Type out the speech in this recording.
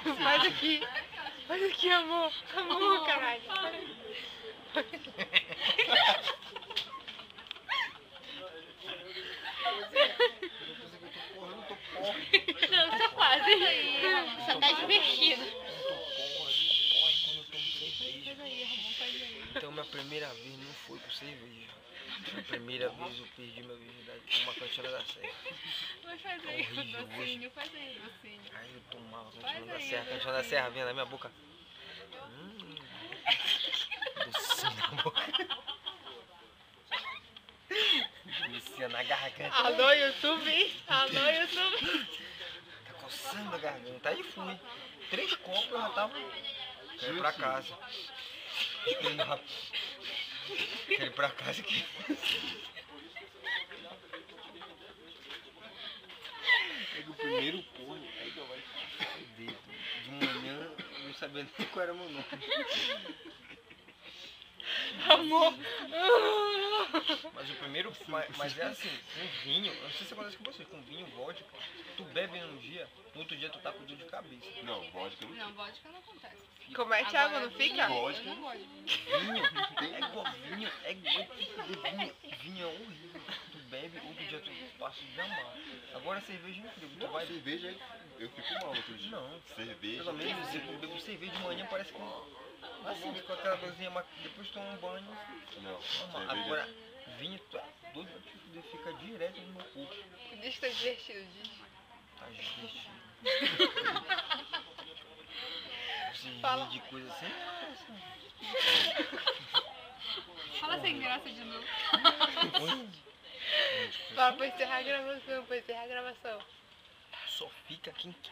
Faz aqui. Faz aqui, amor. Amor, caralho. Não, você faz. Só tá divertido. Então minha primeira vez não foi com cerveja. A primeira vez eu perdi minha virgindade com uma cantina da Serra. Mas faz aí o docinho, faz aí o docinho. Aí eu tomava a cantina da Serra vinha na minha boca. Docinho na boca. Descia na garganta. Alô, YouTube. Alô, YouTube. Tá coçando a garganta. Aí fui. 3 copos eu já tava. Quero ir pra casa. Quero ir pra casa aqui. Pega o primeiro pulo, aí não vai. De manhã eu não sabia nem qual era o meu nome. Amor. Mas o primeiro, mas é assim, com vinho, eu não sei se acontece com você, com vinho, vodka, tu bebe num dia, no outro dia tu tá com dor de cabeça. Não, vodka não. Não, vodka não acontece. Como é, Thiago? Não fica? Vodka. Eu não gosto. Vinho, é igual vinho, é igual tipo de vinho. Vinho é horrível. Tu bebe, outro dia tu passa de amar. Agora cerveja é incrível, tu Não, vai... cerveja eu fico mal outro dia. Não, Cerveja. pelo menos se tu bebe cerveja de manhã parece que... Assim, fica aquela dorzinha, mas depois tu toma um banho, Não, normal. cerveja. Agora, vinho, tu é doido, tu fica direto no meu corpo. Diz que tá divertido, diz. Tá divertido. Esse Fala. de coisa assim. Fala sem graça de novo. Fala pra encerrar a gravação, pra encerrar a gravação. Só fica quem quer.